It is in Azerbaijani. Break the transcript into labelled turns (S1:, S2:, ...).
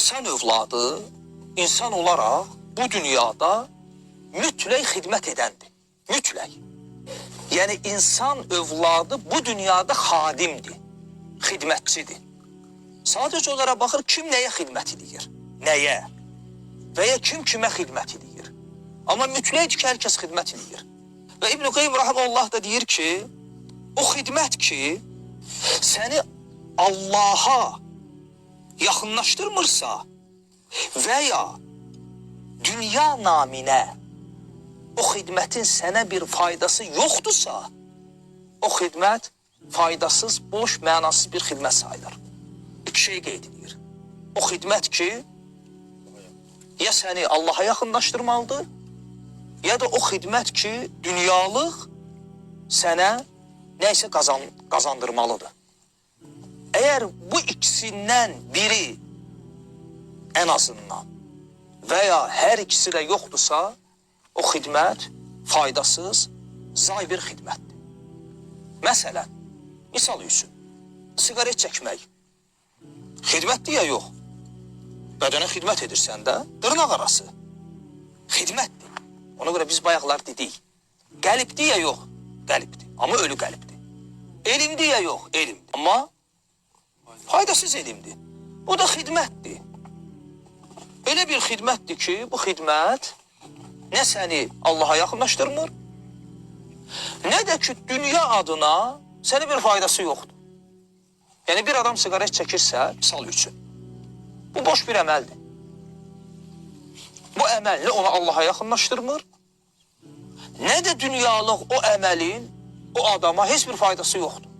S1: insan övladı, insan olaraq bu dünyada mütləq xidmət edəndir. Mütləq. Yəni, insan övladı bu dünyada xadimdir, xidmətçidir. Sadəcə olaraq baxır, kim nəyə xidmət edir, nəyə və ya kim kimə xidmət edir. Amma mütləqdir ki, hər kəs xidmət edir. Və İbn-i Qeym Rahiməhullah da deyir ki, o xidmət ki, səni Allaha yaxınlaşdırmırsa və ya dünya naminə o xidmətin sənə bir faydası yoxdursa, o xidmət faydasız, boş, mənasız bir xidmət sayılır. İki şey qeyd edir. O xidmət ki, ya səni Allaha yaxınlaşdırmalıdır, ya da o xidmət ki, dünyalıq sənə nəysə qazandırmalıdır. Əgər bu ikisindən biri ən azından və ya hər ikisi də yoxdursa, o xidmət faydasız, zay bir xidmətdir. Məsələn, misal üçün, siqaret çəkmək xidmətdir ya yox? Bədənə xidmət edirsən də, dırnaq arası xidmətdir. Ona görə biz bayaqlar dedik, qəlbdir ya yox? Qəlbdir, amma ölü qəlbdir. Elmdir ya yox? Elmdir, amma faydasız elmdir. Bu da xidmətdir. Elə bir xidmətdir ki, bu xidmət nə səni Allaha yaxınlaşdırmır, nə də ki, dünya adına sənə bir faydası yoxdur. Yəni, bir adam siqaret çəkirsə, misal üçün, bu boş bir əməldir. Bu əməl nə onu Allaha yaxınlaşdırmır, nə də dünyalıq o əməlin o adama heç bir faydası yoxdur.